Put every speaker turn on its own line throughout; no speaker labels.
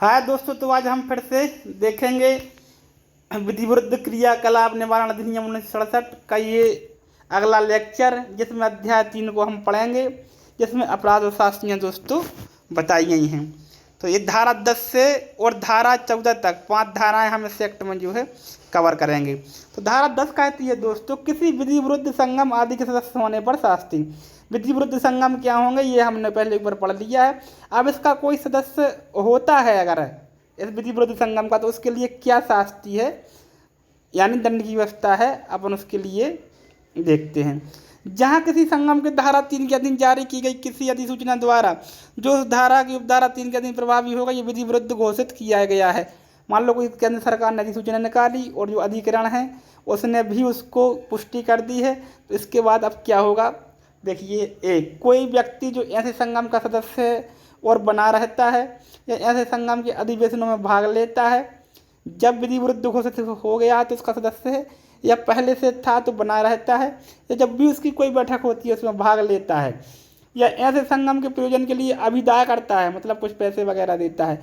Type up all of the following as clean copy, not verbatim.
हाय दोस्तों, तो आज हम फिर से देखेंगे विधि विरुद्ध क्रियाकलाप निवारण अधिनियम 1967 का ये अगला लेक्चर, जिसमें अध्याय 3 को हम पढ़ेंगे, जिसमें अपराध और शास्तियाँ दोस्तों बताई गई हैं। तो ये धारा 10 से और धारा 14 तक 5 धाराएं हम इस एक्ट में जो है कवर करेंगे। तो धारा 10 कहती है दोस्तों, किसी विधि विरुद्ध संगम आदि के सदस्य होने पर शास्ति। विधि विरुद्ध संगम क्या होंगे ये हमने पहले एक बार पढ़ लिया है। अब इसका कोई सदस्य होता है अगर इस विधि विरुद्ध संगम का, तो उसके लिए क्या शास्ति है, यानी दंड की व्यवस्था है, अपन उसके लिए देखते हैं। जहाँ किसी संगम के धारा 3 के अधीन जारी की गई किसी अधिसूचना द्वारा जो उस धारा की उपधारा 3 के अधीन प्रभावी होगा, ये विधि विरुद्ध घोषित किया गया है। मान लो कोई केंद्र सरकार ने अधिसूचना निकाली और जो अधिकरण है उसने भी उसको पुष्टि कर दी है, तो इसके बाद अब क्या होगा देखिए। एक, कोई व्यक्ति जो ऐसे संगम का सदस्य है और बना रहता है या ऐसे संगम के अधिवेशनों में भाग लेता है, जब विधि विरुद्ध घोषित हो गया तो उसका सदस्य है, या पहले से था तो बना रहता है, या जब भी उसकी कोई बैठक होती है उसमें भाग लेता है, या ऐसे संगम के प्रयोजन के लिए अभिदाय करता है, मतलब कुछ पैसे वगैरह देता है,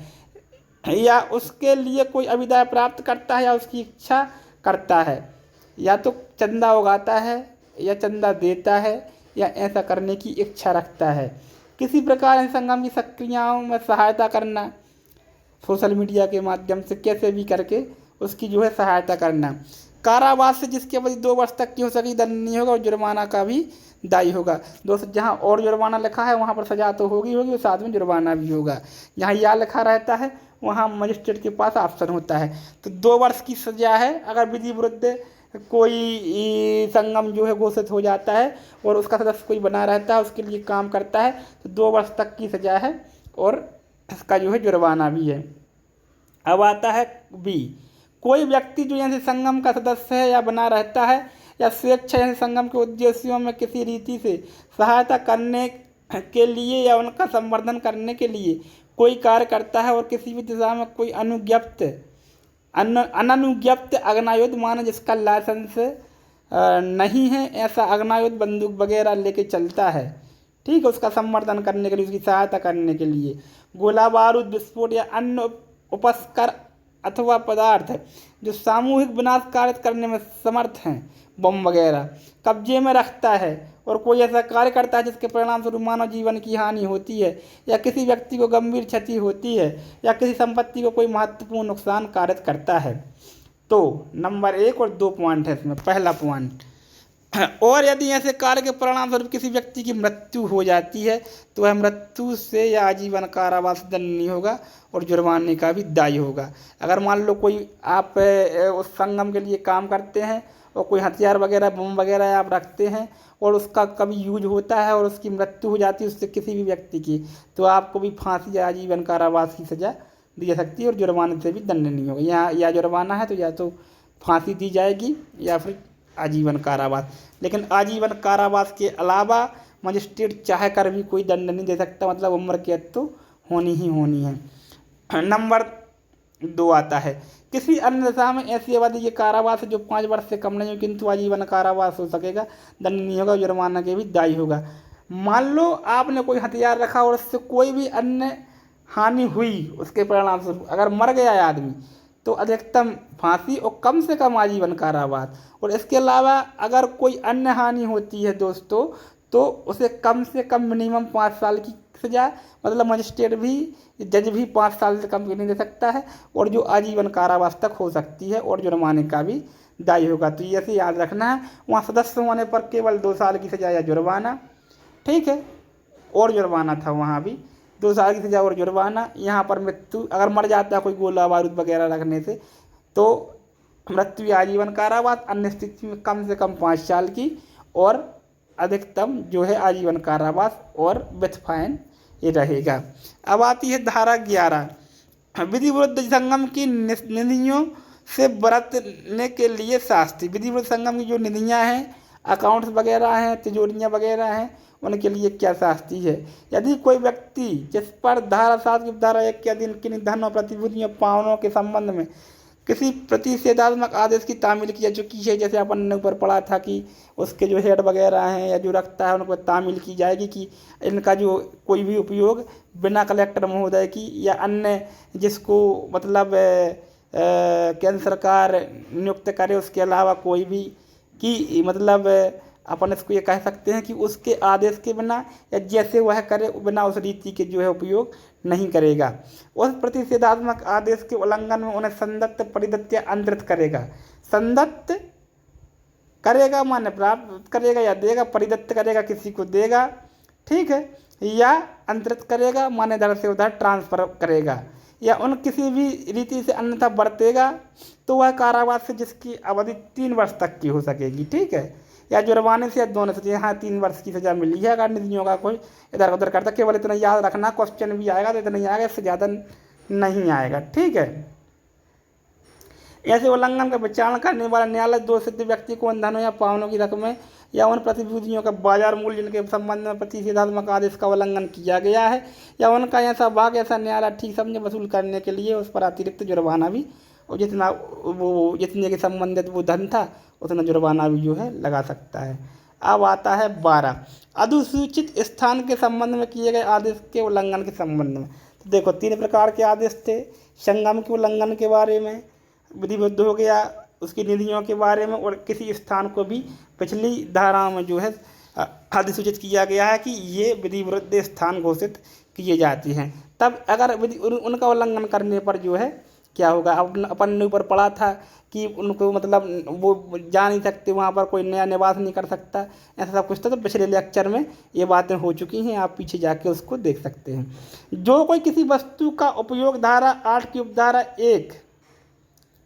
या उसके लिए कोई अभिदाय प्राप्त करता है या उसकी इच्छा करता है, या तो चंदा उगाता है या चंदा देता है, या ऐसा करने की इच्छा रखता है। किसी प्रकार संगम की सक्रियाओं में सहायता करना, सोशल मीडिया के माध्यम से कैसे भी करके उसकी जो है सहायता करना। कारावास से जिसकी अवधि 2 वर्ष तक की हो सके दंडनीय होगा और जुर्माना का भी दायी होगा। दोस्तों, जहाँ और जुर्माना लिखा है वहाँ पर सजा तो होगी और साथ में जुर्माना भी होगा। जहाँ यह लिखा रहता है वहाँ मजिस्ट्रेट के पास ऑप्शन होता है। तो 2 वर्ष की सजा है अगर विधि विरुद्ध कोई संगम जो है घोषित हो जाता है और उसका सदस्य कोई बना रहता है, उसके लिए काम करता है, तो 2 वर्ष तक की सजा है और इसका जो है जुर्माना भी है। अब आता है बी, कोई व्यक्ति जो यहाँ से संगम का सदस्य है या बना रहता है या स्वेच्छा यहाँ संगम के उद्देश्यों में किसी रीति से सहायता करने के लिए या उनका संवर्धन करने के लिए कोई कार्य करता है और किसी भी दिशा में कोई अननुज्ञप्त अग्नायुध माना जिसका लाइसेंस नहीं है, ऐसा अग्नायुध बंदूक वगैरह लेके चलता है, ठीक है, उसका संवर्धन करने के लिए, उसकी सहायता करने के लिए, गोला बारूद विस्फोट या अन्य उपस्कर अथवा पदार्थ जो सामूहिक विनाश कार्य करने में समर्थ हैं, बम वगैरह कब्जे में रखता है और कोई ऐसा कार्य करता है जिसके परिणाम स्वरूप मानव जीवन की हानि होती है या किसी व्यक्ति को गंभीर क्षति होती है या किसी संपत्ति को कोई महत्वपूर्ण नुकसान कारित करता है। तो नंबर 1 और 2 पॉइंट है इसमें। पहला पॉइंट, और यदि ऐसे कार्य के परिणाम स्वरूप किसी व्यक्ति की मृत्यु हो जाती है तो वह मृत्यु से या आजीवन कारावास दंडनीय होगा और जुर्माने का भी दायी होगा। अगर मान लो कोई आप उस संगम के लिए काम करते हैं और कोई हथियार वगैरह बम वगैरह आप रखते हैं और उसका कभी यूज होता है और उसकी मृत्यु हो जाती है उससे किसी भी व्यक्ति की, तो आपको भी फांसी या आजीवन कारावास की सज़ा दी जा सकती है और जुर्माने से भी दंडनीय होगा। यहाँ या जुर्माना है तो या तो फांसी दी जाएगी या फिर आजीवन कारावास। लेकिन आजीवन कारावास के अलावा मजिस्ट्रेट चाहे कर भी कोई दंड नहीं दे सकता, मतलब उम्र कैद तो होनी ही होनी है। नंबर 2 आता है, किसी अन्य दशा में ऐसी अवधि के कारावास जो 5 वर्ष से कम नहीं हो किंतु आजीवन कारावास हो सकेगा, दंडनीय होगा, जुर्माना के भी दायी होगा। मान लो आपने कोई हथियार रखा और उससे कोई भी अन्य हानि हुई, उसके परिणाम स्वरूप अगर मर गया है आदमी तो अधिकतम फांसी और कम से कम आजीवन कारावास। और इसके अलावा अगर कोई अन्य हानि होती है दोस्तों तो उसे कम से कम मिनिमम 5 साल की सजा, मतलब मजिस्ट्रेट भी जज भी 5 साल से कम नहीं दे सकता है और जो आजीवन कारावास तक हो सकती है और जुर्माने का भी दायी होगा। तो ये ऐसे याद रखना है। वहाँ सदस्य होने पर केवल 2 साल की सजा या जुर्माना, ठीक है, और जुर्माना था वहाँ भी 2 साल की सजा और जुर्माना। यहाँ पर मृत्यु अगर मर जाता है कोई गोला बारूद वगैरह रखने से तो मृत्यु आजीवन कारावास, अन्य स्थिति में कम से कम 5 साल की और अधिकतम जो है आजीवन कारावास और विथ फाइन ये रहेगा। अब आती है धारा 11, विधि विरुद्ध संगम की निधियों से बरतने के लिए शास्ति। विधि विरुद्ध संगम की जो निधियाँ हैं, अकाउंट्स वगैरह हैं, तिजोरियाँ वगैरह हैं, उनके लिए क्या शास्ति है। यदि कोई व्यक्ति जिस पर धारा 7 की धारा 1 के अधीन किन्हीं धन और प्रतिभूतियों पावनों के संबंध में किसी प्रतिषेधात्मक आदेश की तामील की जा चुकी है, जैसे अपन ने ऊपर पढ़ा था कि उसके जो हेड वगैरह हैं या जो रखता है उनको तामील की जाएगी कि इनका जो कोई भी उपयोग बिना कलेक्टर महोदय की या अन्य जिसको मतलब केंद्र सरकार नियुक्त करे उसके अलावा कोई भी कि मतलब अपन इसको ये कह सकते हैं कि उसके आदेश के बिना या जैसे वह करे बिना उस रीति के जो है उपयोग नहीं करेगा। उस प्रतिषेधात्मक आदेश के उल्लंघन में उन्हें संदत्त परिदत्त या अंतरित करेगा। संदत्त करेगा माने प्राप्त करेगा या देगा, परिदत्त करेगा किसी को देगा, ठीक है, या अंतरित करेगा माने इधर से उधर ट्रांसफर करेगा, या उन किसी भी रीति से अन्यथा बरतेगा तो वह कारावास से जिसकी अवधि 3 वर्ष तक की हो सकेगी, ठीक है, या जुर्माने से या दोनों से। यहाँ 3 वर्ष की सज़ा मिली है अगर निधियों का कोई इधर उधर करता। केवल इतना याद रखना, क्वेश्चन भी आएगा तो इतना ही आएगा, इससे ज़्यादा नहीं आएगा, ठीक है। ऐसे उल्लंघन का विचारण करने वाला न्यायालय दो सिद्ध व्यक्ति को उन धनों या पावनों की रकमें या उन प्रतिभूतियों का बाजार मूल्य जिनके संबंध में प्रतिषेधात्मक आदेश का उल्लंघन किया गया है या उनका ऐसा भाग ऐसा न्यायालय ठीक समझे वसूल करने के लिए उस पर अतिरिक्त जुर्माना भी, और जितना वो जितने के संबंधित वो धन था उतना जुर्माना भी जो है लगा सकता है। अब आता है 12, अधिसूचित स्थान के संबंध में किए गए आदेश के उल्लंघन के संबंध में। तो देखो 3 प्रकार के आदेश थे। संगम के उल्लंघन के बारे में विधिबद्ध हो गया, उसकी निधियों के बारे में, और किसी स्थान को भी पिछली धारा में जो है अधिसूचित किया गया है कि ये विधि विरुद्ध स्थान घोषित किए जाते हैं। तब अगर उनका उल्लंघन करने पर जो है क्या होगा, अपन ने ऊपर पढ़ा था कि उनको मतलब वो जा नहीं सकते, वहाँ पर कोई नया निवास नहीं कर सकता, ऐसा सब कुछ था। तो पिछले लेक्चर में ये बातें हो चुकी हैं, आप पीछे जाके उसको देख सकते हैं। जो कोई किसी वस्तु का उपयोग धारा 8 की उपधारा 1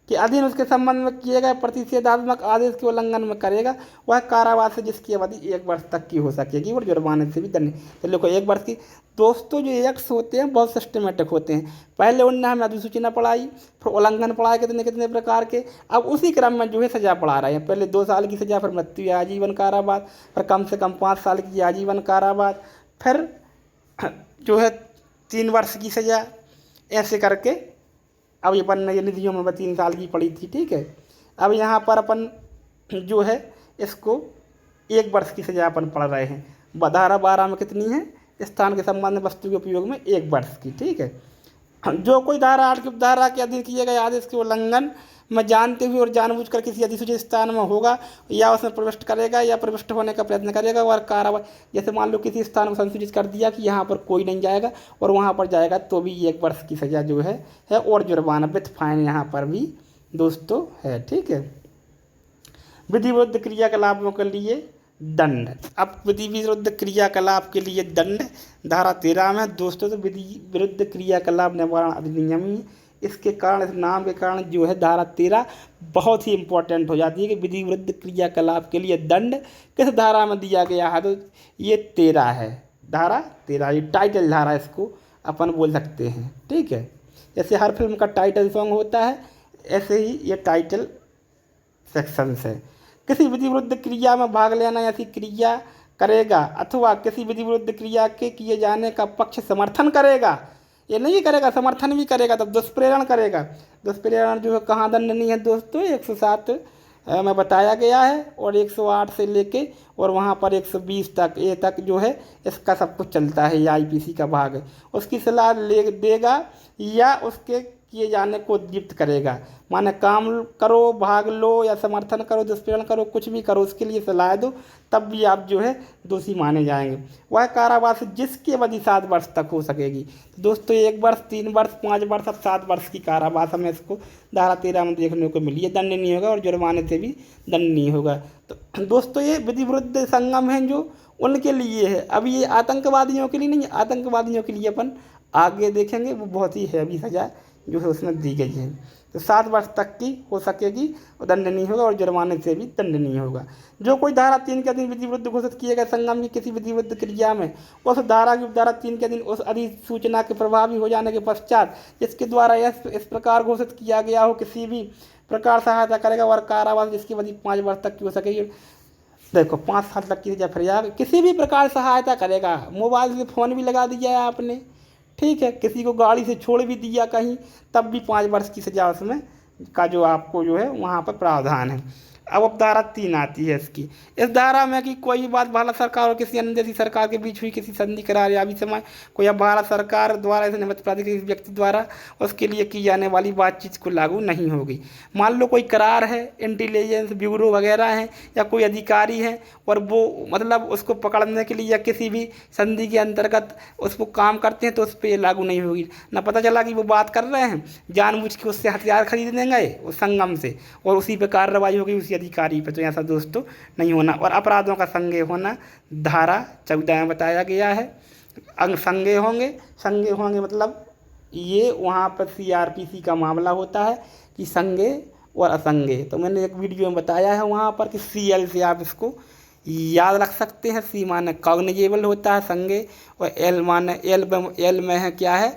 के अधीन उसके संबंध में किए गए प्रतिषेधात्मक आदेश के उल्लंघन में करेगा, वह कारावास से जिसकी अवधि 1 वर्ष तक की हो सकेगी और जुर्माने से भी दंड। तो देखो 1 वर्ष की। दोस्तों जो एक्ट्स होते हैं बहुत सिस्टमेटिक होते हैं। पहले उनने हमें अधिसूचना पढ़ाई, फिर उल्लंघन पढ़ाए कितने कितने प्रकार के, अब उसी क्रम में जो है सज़ा पढ़ा रहे हैं। पहले 2 साल की सज़ा, फिर मृत्यु या आजीवन कारावास, फिर कम से कम 5 साल की आजीवन कारावास, फिर जो है 3 वर्ष की सज़ा, ऐसे करके अब अपन ने निधियों में 3 साल की पड़ी थी, ठीक है। अब यहाँ पर अपन जो है इसको 1 वर्ष की सज़ा अपन पढ़ रहे हैं। धारा 12 में कितनी है, स्थान के संबंध में वस्तु के उपयोग में 1 वर्ष की, ठीक है। जो कोई धारा 8 की उपधारा के अधीन किए गए आदेश के उल्लंघन में जानते हुए और जानबूझकर किसी अधिसूचित स्थान में होगा या उसमें प्रविष्ट करेगा या प्रविष्ट होने का प्रयत्न करेगा और कारावास, जैसे मान लो किसी स्थान को संसूचित कर दिया कि यहाँ पर कोई नहीं जाएगा और वहाँ पर जाएगा तो भी 1 वर्ष की सज़ा जो है और जुर्माना विथ फाइन यहाँ पर भी दोस्तों है, ठीक है। विधि विरुद्ध क्रियाकलापों के लिए दंड। अब विधि विरुद्ध क्रियाकलाप के लिए दंड धारा 13 में दोस्तों, तो विधि विरुद्ध क्रियाकलाप निवारण अधिनियम ही, इसके कारण, इस नाम के कारण जो है धारा 13 बहुत ही इम्पोर्टेंट हो जाती है कि विधि विरुद्ध क्रियाकलाप के लिए दंड किस धारा में दिया गया है, तो ये 13 है, धारा 13। ये टाइटल धारा इसको अपन बोल सकते हैं, ठीक है। जैसे हर फिल्म का टाइटल सॉन्ग होता है ऐसे ही ये टाइटल सेक्शंस है। किसी विधि विरुद्ध क्रिया में भाग लेना ऐसी क्रिया करेगा अथवा किसी विधि विरुद्ध क्रिया के किए जाने का पक्ष समर्थन करेगा, ये नहीं करेगा समर्थन भी करेगा, तब दुष्प्रेरण करेगा। दुष्प्रेरण जो है कहाँ दंडनीय है दोस्तों, 107 में बताया गया है और 108 से लेके और वहाँ पर 120 तक ए तक जो है इसका सब कुछ चलता है। ये IPC का भाग है। उसकी सलाह ले देगा या उसके किए जाने को उद्दीप्त करेगा, माने काम करो, भाग लो या समर्थन करो, दुष्प्रेरण करो, कुछ भी करो, उसके लिए सलाह दो, तब भी आप जो है दोषी माने जाएंगे। वह कारावास जिसकी अवधि 7 वर्ष तक हो सकेगी। दोस्तों 1 वर्ष, 3 वर्ष, 5 वर्ष, अब 7 वर्ष की कारावास हमें इसको धारा 13 में देखने को मिली है। दंडनीय होगा और जुर्माने से भी दंडनीय होगा। तो दोस्तों ये विधि विरुद्ध संगम है जो उनके लिए है। अब ये आतंकवादियों के लिए नहीं है, आतंकवादियों के लिए अपन आगे देखेंगे, वो बहुत ही हैवी सजा जो है उसमें दी गई है। तो 7 वर्ष तक की हो सकेगी और दंडनीय होगा और जुर्माने से भी दंडनीय होगा। जो कोई धारा 3 के अधीन विधि विरुद्ध घोषित किए गए संगम की किसी विधि विरुद्ध क्रिया में उस धारा की धारा 3 के अधीन उस अधिसूचना के प्रभावी हो जाने के पश्चात जिसके द्वारा इस प्रकार घोषित किया गया हो किसी भी प्रकार सहायता करेगा और कारावास जिसकी अवधि 5 वर्ष तक की हो सकेगी। देखो 5 साल तक की सजा, फिर किसी भी प्रकार सहायता करेगा, मोबाइल से फ़ोन भी लगा दिया है आपने, ठीक है, किसी को गाड़ी से छोड़ भी दिया कहीं, तब भी 5 वर्ष की सज़ा उसमें का जो आपको जो है वहाँ पर प्रावधान है। अब धारा 3 आती है इसकी। इस धारा में कि कोई बात भारत सरकार और किसी अन्य देश की सरकार के बीच हुई किसी संधि करार या भी समय कोई अब भारत सरकार द्वारा इसे निमित्त प्राधिकृत किसी व्यक्ति द्वारा उसके लिए की जाने वाली बातचीत को लागू नहीं होगी। मान लो कोई करार है, इंटेलिजेंस ब्यूरो वगैरह है या कोई अधिकारी है और वो मतलब उसको पकड़ने के लिए या किसी भी संधि के अंतर्गत उसको काम करते हैं तो उस पर ये लागू नहीं होगी। ना पता चला कि वो बात कर रहे हैं, जानबूझ के उससे हथियार खरीद देंगे उस संगम से और उसी पर कार्रवाई होगी उसी अधिकारी पर, तो ऐसा दोस्तों नहीं होना। और अपराधों का संज्ञेय होना धारा 14 में बताया गया है। संज्ञेय होंगे मतलब ये वहाँ पर CRPC का मामला होता है कि संज्ञेय और असंज्ञेय। तो मैंने एक वीडियो में बताया है वहाँ पर कि CL से आप इसको याद रख सकते हैं। C माने कॉग्निजेबल होता है संज्ञेय, और L माने L में है क्या है,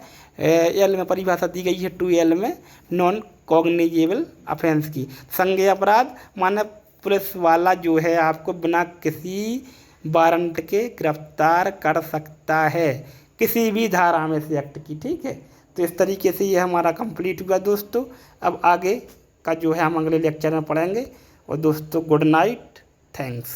L में परिभाषा दी गई है 2L में नॉन कॉग्निजेबल ऑफेंस की। संज्ञेय अपराध माने पुलिस वाला जो है आपको बिना किसी वारंट के गिरफ्तार कर सकता है किसी भी धारा में से एक्ट की। ठीक है, तो इस तरीके से ये हमारा कंप्लीट हुआ दोस्तों। अब आगे का जो है हम अगले लेक्चर में पढ़ेंगे। और दोस्तों गुड नाइट, थैंक्स।